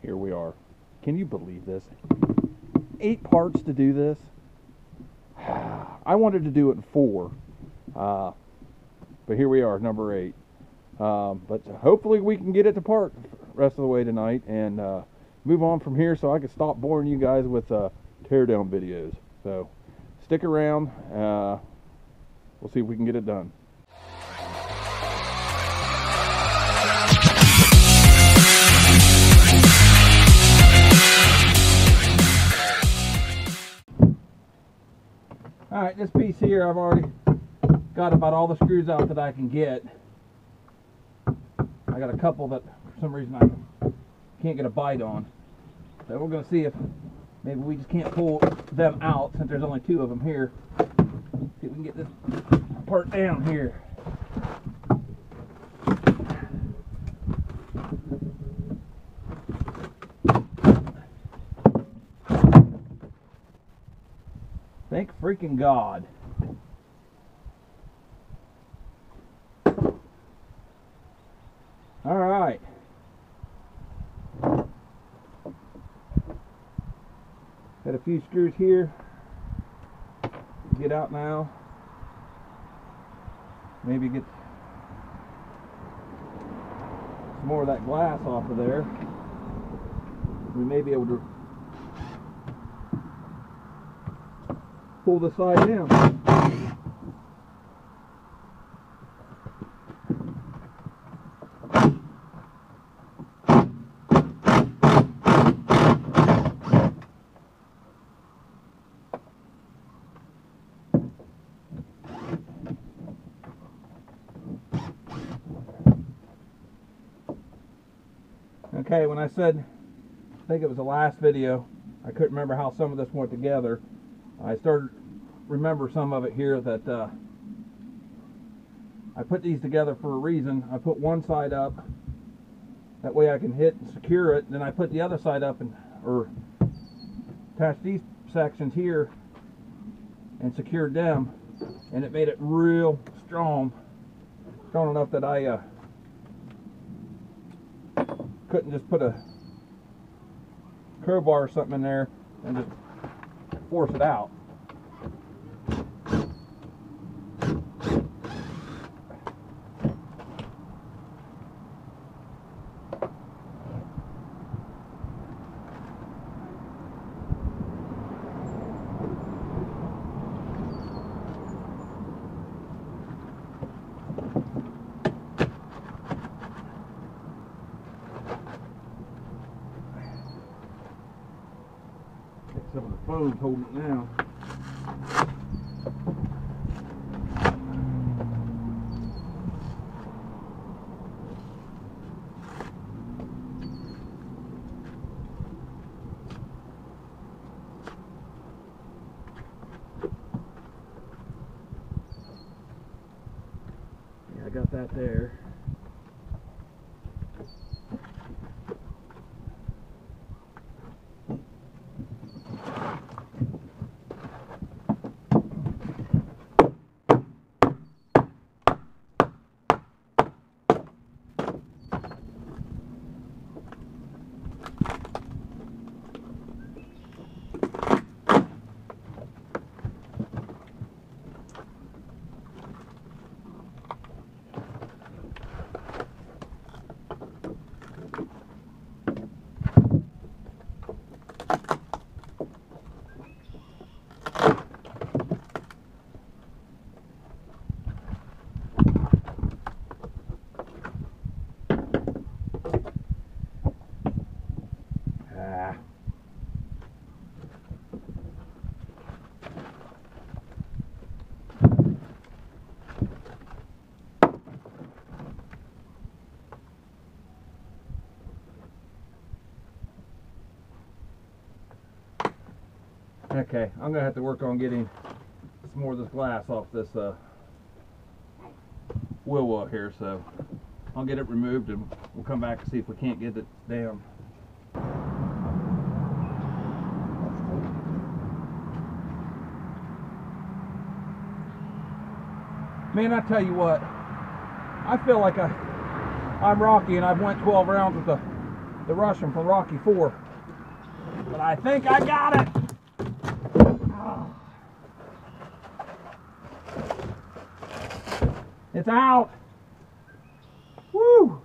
Here we are. Can you believe this? 8 parts to do this. I wanted to do it in 4, but here we are, number 8. But hopefully we can get it to part the rest of the way tonight and move on from here, so I can stop boring you guys with teardown videos. So stick around. We'll see if we can get it done. Alright, this piece here, I've already got about all the screws out that I can get. I got a couple that for some reason I can't get a bite on. So we're going to see if maybe we just can't pull them out since there's only 2 of them here. See if we can get this part down here. Thank freaking God. All right. Got a few screws here. Get out now. Maybe get some more of that glass off of there. We may be able to pull the side down. Okay, when I said, I think it was the last video, I couldn't remember how some of this went together. I started remember some of it here that I put these together for a reason. I put one side up, that way I can hit and secure it. Then I put the other side up and attach these sections here and secured them, and it made it real strong enough that I couldn't just put a crowbar or something in there and just force it out. Some of the foam's holding it now. Yeah, I got that there. Okay, I'm going to have to work on getting some more of this glass off this wheel here, so I'll get it removed and we'll come back and see if we can't get it down. Man, I tell you what, I feel like I'm Rocky and I've went 12 rounds with a the Russian from Rocky 4. But I think I got it. Oh. It's out. Woo!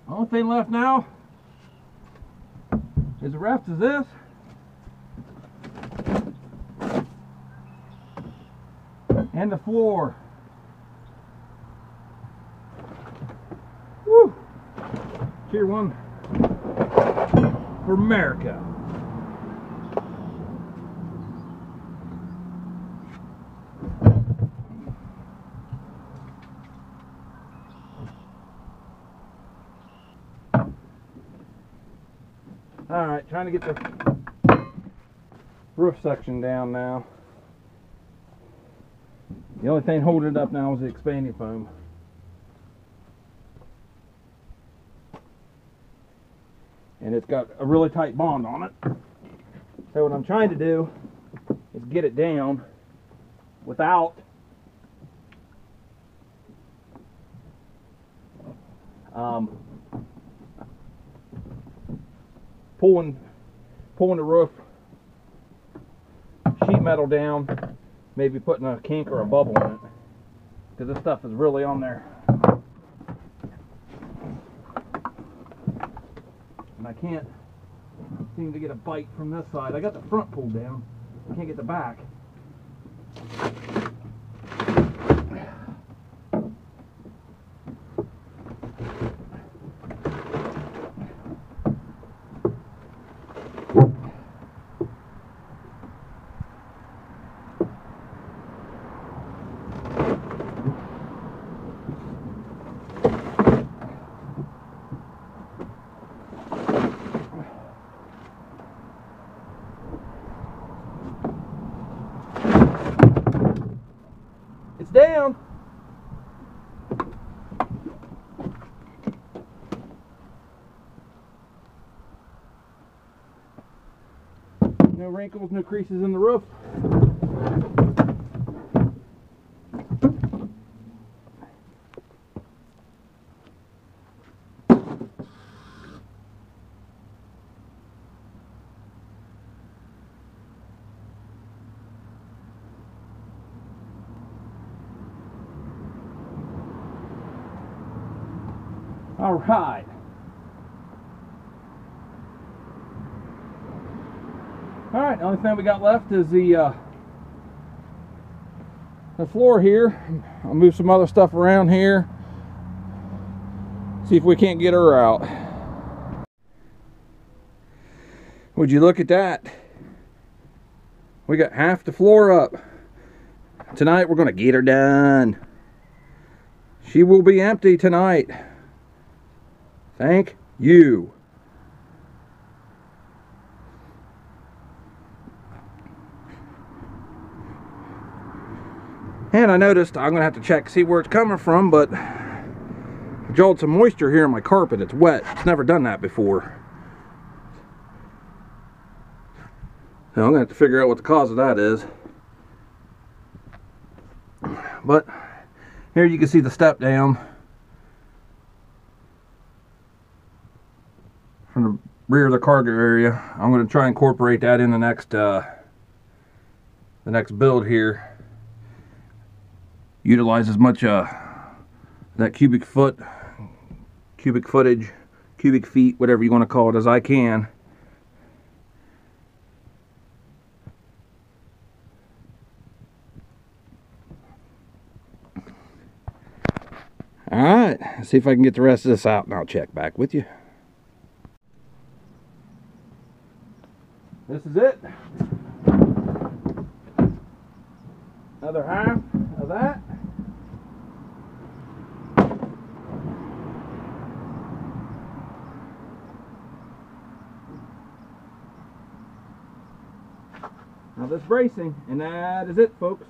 Only thing left now is the rest is this. And the floor. Woo! Tier 1 for America. Alright, trying to get the roof section down now. The only thing holding it up now is the expanding foam. And it's got a really tight bond on it. So what I'm trying to do is get it down without pulling the roof sheet metal down, maybe putting a kink or a bubble in it, because this stuff is really on there. And I can't seem to get a bite from this side. I got the front pulled down, I can't get the back. Down. No wrinkles, no creases in the roof. All right. All right, the only thing we got left is the floor here. I'll move some other stuff around here. See if we can't get her out. Would you look at that? We got half the floor up. Tonight we're gonna get her done. She will be empty tonight. Thank you. And I noticed I'm gonna have to check, see where it's coming from, but I jolt some moisture here on my carpet. It's wet. It's never done that before. So I'm gonna have to figure out what the cause of that is. But here you can see the step down from the rear of the cargo area. I'm going to try and incorporate that in the next build here. Utilize as much that cubic footage, cubic feet, whatever you want to call it, as I can. All right, let's see if I can get the rest of this out, and I'll check back with you. This is it. Another half of that. Now this bracing, and that is it, folks.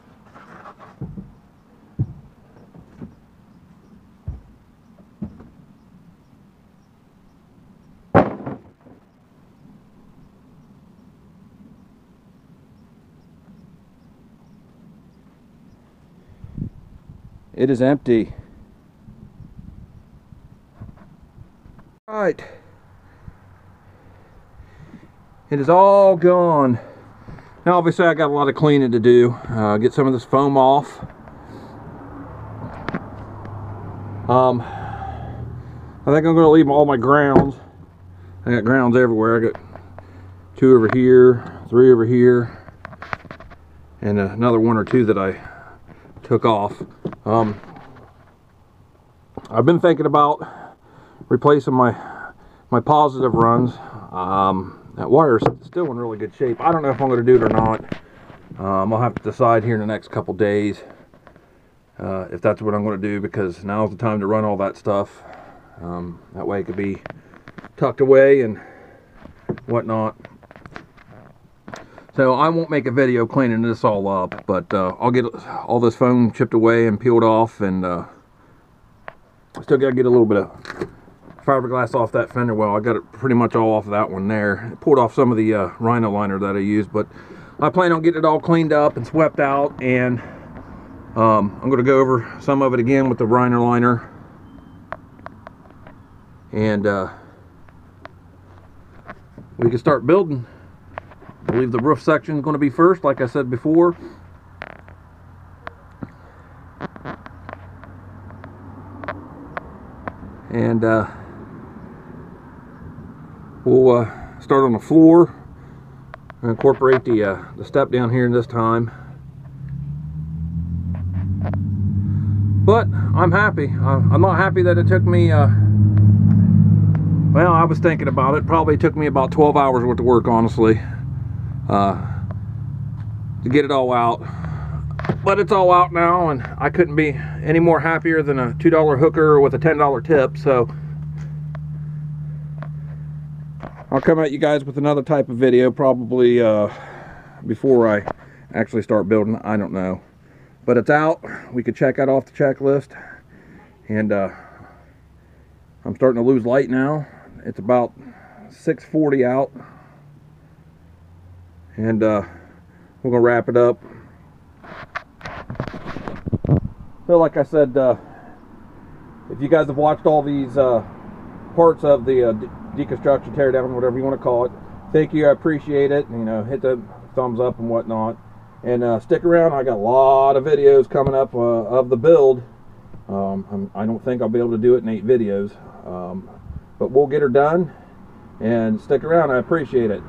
It is empty. All right, It is all gone. Now obviously I got a lot of cleaning to do. Get some of this foam off. I think I'm going to leave all my grounds. I got grounds everywhere. I got 2 over here, 3 over here, and another 1 or 2 that I took off. I've been thinking about replacing my positive runs. That wire's still in really good shape. I don't know if I'm going to do it or not. I'll have to decide here in the next couple days if that's what I'm going to do, because now's the time to run all that stuff. That way it could be tucked away and whatnot. So I won't make a video cleaning this all up, but I'll get all this foam chipped away and peeled off, and still got to get a little bit of fiberglass off that fender well. I got it pretty much all off of that one there. I pulled off some of the Rhino liner that I used, but I plan on getting it all cleaned up and swept out, and I'm going to go over some of it again with the Rhino liner, and we can start building. I believe the roof section is going to be first, like I said before. And we'll start on the floor and incorporate the step down here this time. But I'm happy. I'm not happy that it took me, well, I was thinking about it. Probably took me about 12 hours worth of work, honestly, to get it all out. But it's all out now, and I couldn't be any more happier than a $2 hooker with a $10 tip. So I'll come at you guys with another type of video, probably before I actually start building. I don't know, but it's out. We could check that off the checklist. And I'm starting to lose light now. It's about 6:40 out, and we're gonna wrap it up. So like I said, if you guys have watched all these parts of the deconstruction, tear down, whatever you want to call it, thank you. I appreciate it. You know, hit the thumbs up and whatnot, and stick around. I got a lot of videos coming up of the build. I don't think I'll be able to do it in 8 videos, but we'll get her done, and stick around. I appreciate it.